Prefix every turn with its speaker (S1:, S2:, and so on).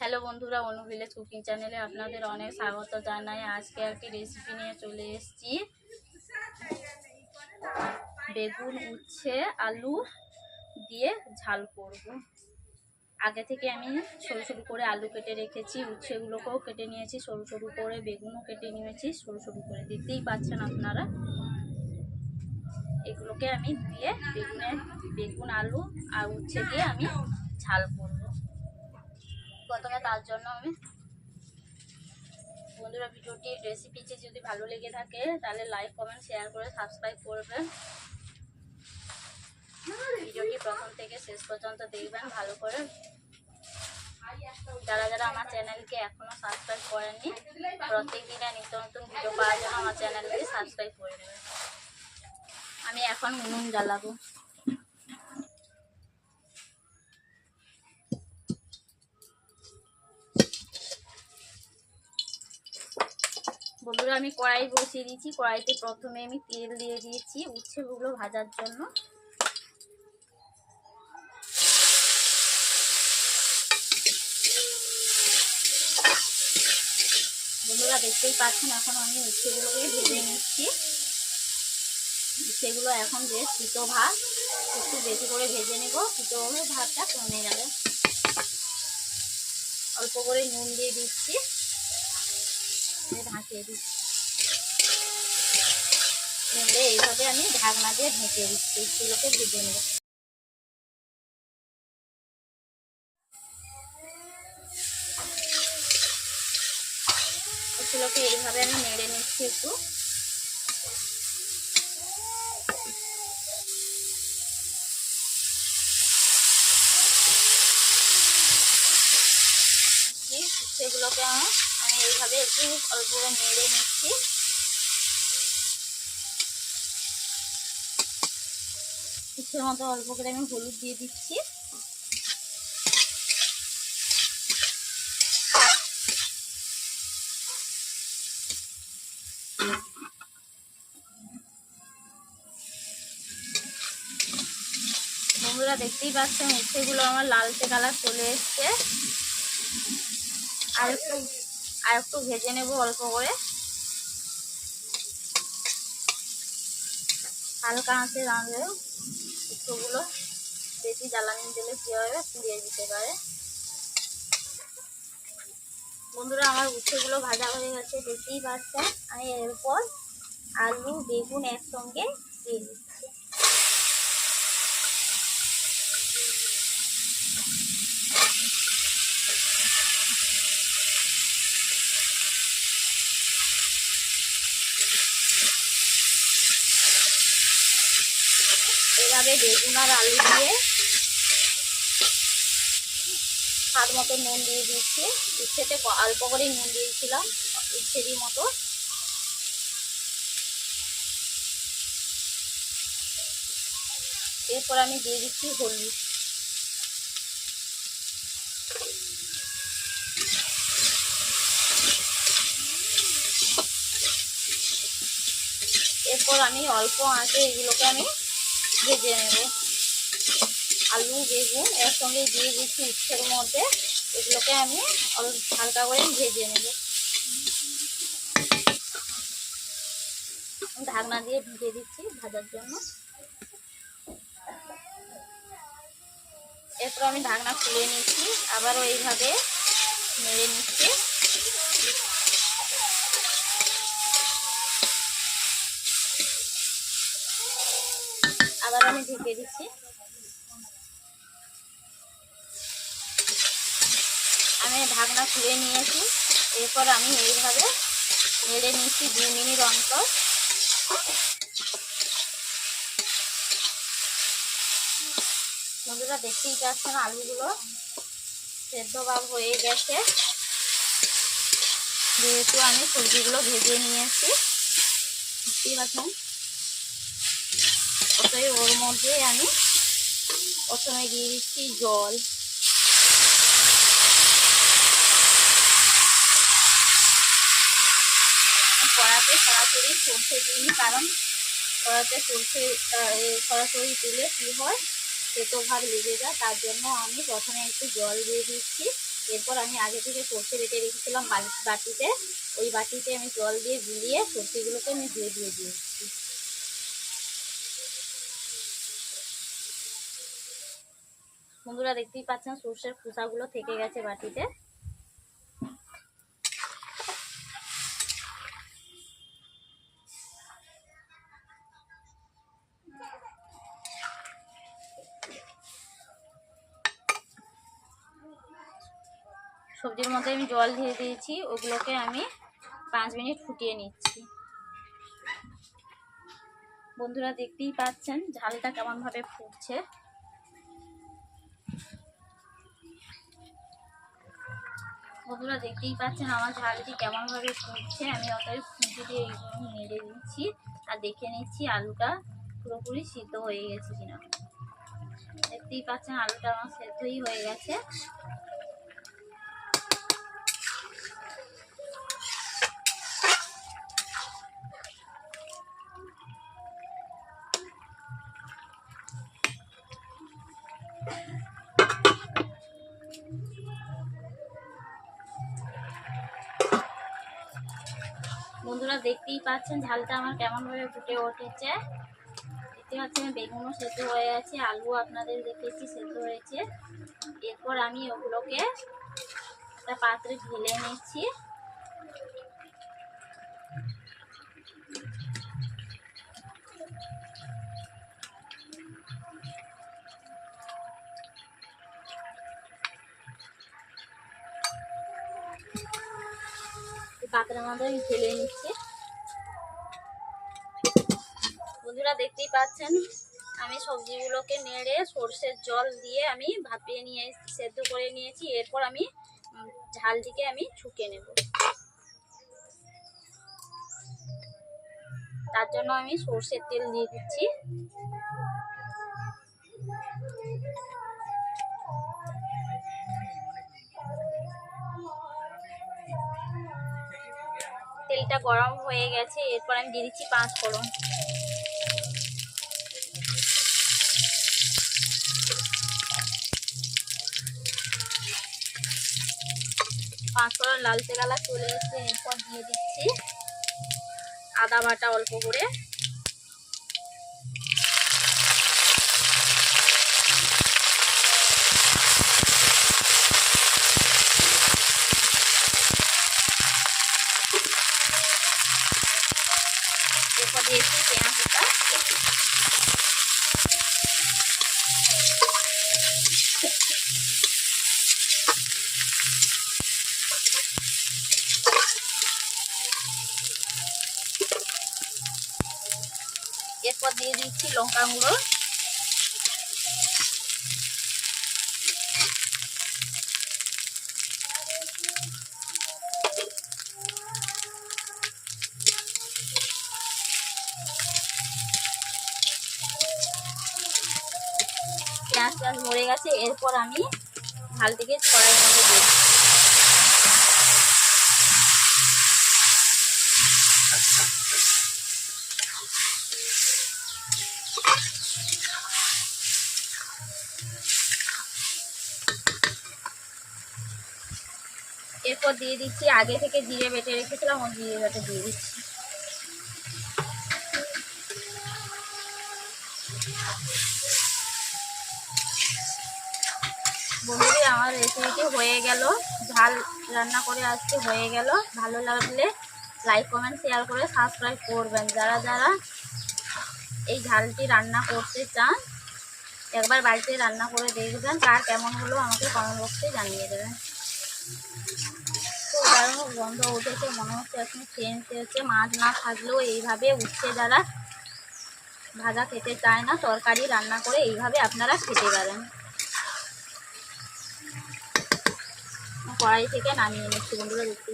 S1: Hello বন্ধুরা, অনু village cooking চ্যানেলে আপনাদের অনেক স্বাগত জানাই। আজকে একটি রেসিপি নিয়ে চলে এসেছি। বেগুন, উচ্ছে, আলু দিয়ে ঝাল করব। আগে থেকে আমি সরু সরু করে আলু কেটে রেখেছি, উচ্ছেগুলোকেও কেটে নিয়েছি সরু সরু করে, বেগুনও কেটে নিয়েছি সরু সরু করে, দেখতেই পাচ্ছেন আপনারা। এগুলোকে আমি দিয়ে বেগুন, আলু আর উচ্ছে দিয়ে আমি ঝাল করব। প্রথমে তার জন্য বন্ধুরা, ভিডিওটি রেসিপিটি যদি ভালো লেগে থাকে তাহলে লাইক, কমেন্ট, শেয়ার করে সাবস্ক্রাইব করবেন। ভিডিওটি প্রথম থেকে শেষ পর্যন্ত দেখবেন ভালো করে। যারা যারা আমার চ্যানেলকে এখনো সাবস্ক্রাইব করেননি, প্রত্যেক দিনে নিত্য নতুন ভিডিও পাওয়ার জন্য আমার চ্যানেলকে সাবস্ক্রাইব করে নেবেন। আমি এখন উনুন জ্বালাবো। বন্ধুরা, আমি কড়াই বসিয়ে দিয়েছি। কড়াইতে প্রথমে আমি তেল দিয়ে দিয়েছি উচ্ছেগুলো ভাজার জন্য। বন্ধুরা, দেখতেই পাচ্ছেন এখন আমি উচ্ছেগুলোকে ভেজে নিচ্ছি। উচ্ছেগুলো এখন বেশ তিতো ভাত, একটু বেশি করে ভেজে নেব, তিতো ভাতটা কমে যাবে। অল্প করে নুন দিয়ে দিচ্ছি, ঢাকিয়ে দিচ্ছি। এইভাবে আমি ঢাকনা দিয়ে ঢেকে দিচ্ছি, উচ্ছেগুলোকে ভেজে নেব। উচ্ছেগুলোকে এইভাবে আমি নেড়ে নিচ্ছি একটু। সেগুলোকে আমি এইভাবে একটু অল্প করে নেড়ে নিচ্ছি। ইচ্ছের মতো অল্প করে আমি হলুদ দিয়ে দিচ্ছি। বন্ধুরা, দেখতেই পাচ্ছেন উচ্ছেগুলো আমার লালচে কালার চলে এসছে। আর একটু ভেজে নেব অল্প করে, হালকা আঁচে রাঁধলে। উচ্ছেগুলো বেশি জ্বালানি দিলে কি হবে, পুড়িয়ে দিতে পারে। বন্ধুরা, আমার উচ্ছেগুলো ভাজা হয়ে গেছে, দেখতেই পাচ্ছেন। আমি এরপর আলু, বেগুন একসঙ্গে দিয়ে দিচ্ছি। এভাবে বেগুন আর আলু দিয়ে স্বাদ মতো নুন দিয়ে দিচ্ছি। উচ্ছেতে অল্প করে নুন দিয়েছিলাম, উচ্ছেরই মতো। এরপর আমি দিয়ে দিচ্ছি হলুদ। এরপর আমি অল্প আঁচে এগুলোকে আমি ভেজে নেব। আলু, বেগুন একসঙ্গে দিয়ে দিচ্ছি উচ্ছের মধ্যে। এগুলোকে আমি হালকা করে ভেজে নেব। ঢাকনা দিয়ে ঢেকে দিচ্ছি ভাজার জন্য। এরপর আমি ঢাকনা খুলে নিচ্ছি, আবারও এইভাবে নেড়ে নিচ্ছি। আবার আমি ঢেকে দিচ্ছি। আমি ঢাকনা খুলে নিয়েছি। এরপর আমি এইভাবে নেড়ে নিচ্ছি 2 মিনিট অন্তর। বন্ধুরা, দেখতেই পাচ্ছেন আলুগুলো সেদ্ধ ভাব হয়ে গেছে, যেহেতু আমি সবজিগুলো ভেজে নিয়েছি। দেখতেই পাচ্ছেন। ওর মধ্যে আমি প্রথমে দিয়ে দিচ্ছি জল। কড়াতে সরাসরি সর্ষে দিইনি, কারণ কড়াতে সরাসরি দিলে কি হয়, তেতো ভাব লেগে যায়। তার জন্য আমি প্রথমে একটু জল দিয়ে দিচ্ছি। এরপর আমি আগে থেকে সর্ষে বেটে রেখেছিলাম বাটিতে, ওই বাটিতে আমি জল দিয়ে গুলিয়ে সর্ষেগুলোকে আমি ধুয়ে দিয়েছি। বন্ধুরা দেখতেই পাচ্ছেন সর্ষের খোসাগুলো থেকে গেছে বাটিতে। সবজির মধ্যে আমি জল দিয়ে দিয়েছি, ওগুলোকে আমি 5 মিনিট ফুটিয়ে নিচ্ছি। বন্ধুরা দেখতেই পাচ্ছেন ঝালটা কেমন ভাবে ফুটছে। বন্ধুরা দেখতেই পাচ্ছেন আমার ঝালটি কেমন ভাবে ফুটছে। আমি অতএব খুঁটি দিয়ে এইগুলো নেড়ে দিচ্ছি আর দেখে নিচ্ছি আলুটা পুরোপুরি সিদ্ধ হয়ে গেছে কিনা। দেখতেই পাচ্ছেন আলুটা আমার সেদ্ধই হয়ে গেছে। বন্ধুরা দেখতেই পাচ্ছেন ঝালটা আমার কেমন ভাবে ফুটে উঠেছে। দেখতে পাচ্ছেন বেগুনও সেদ্ধ হয়ে আছে, আলু আপনাদের দেখেছি সেদ্ধ হয়েছে। এরপর আমি ওগুলোকে একটা পাত্রে ঢেলে নিচ্ছি। পাত্রের মধ্যে আমি ঢেলে নিচ্ছি। বন্ধুরা দেখতেই পাচ্ছেন আমি সবজিগুলোকে নেড়ে সর্ষের জল দিয়ে আমি ভাপিয়ে নিয়ে সেদ্ধ করে নিয়েছি। এরপর আমি ঝালটিকে আমি ছুঁকে নেব। তার জন্য আমি সর্ষের তেল দিয়ে দিচ্ছি। তেলটা গরম হয়ে গেছে, এরপর আমি দিয়ে দিচ্ছি 5 ফোড়ন। লালচে কালার চলে এসেছে। এরপর দিয়ে দিচ্ছি আদা বাটা অল্প করে, এরপর দিয়েছি পেঁয়াজ বাটা, এরপর দিয়ে দিচ্ছি লঙ্কা গুঁড়ো, পেঁয়াজ মরে গেছে। এরপর আমি ঝালটিকে কড়াইয়ের মধ্যে দিয়ে দিচ্ছি। এরপর দিয়ে দিচ্ছি আগে থেকে জিরে বেটে রেখেছিলাম, ওই জিরে বেটে দিয়ে দিচ্ছি। বন্ধুরা আমার রেসিপিটি হয়ে গেল, ঝাল রান্না করে আজকে হয়ে গেল। ভালো লাগলে লাইক কমেন্ট শেয়ার করে সাবস্ক্রাইব করবেন। যারা যারা এই ঝালটি রান্না করতে চান একবার বাড়িতে রান্না করে দেখবেন, কার কেমন হলো আমাকে কমেন্ট বক্সে জানিয়ে দেবেন। খুব দারুণ গন্ধ উঠেছে, মনে হচ্ছে এখন সেন্ট হচ্ছে। মাছ না থাকলেও এইভাবে উঠছে, যারা ভাজা খেতে চায় না তরকারি রান্না করে এইভাবে আপনারা খেতে পারেন। কড়াই থেকে নামিয়ে নিচ্ছি বন্ধুরা দেখতে।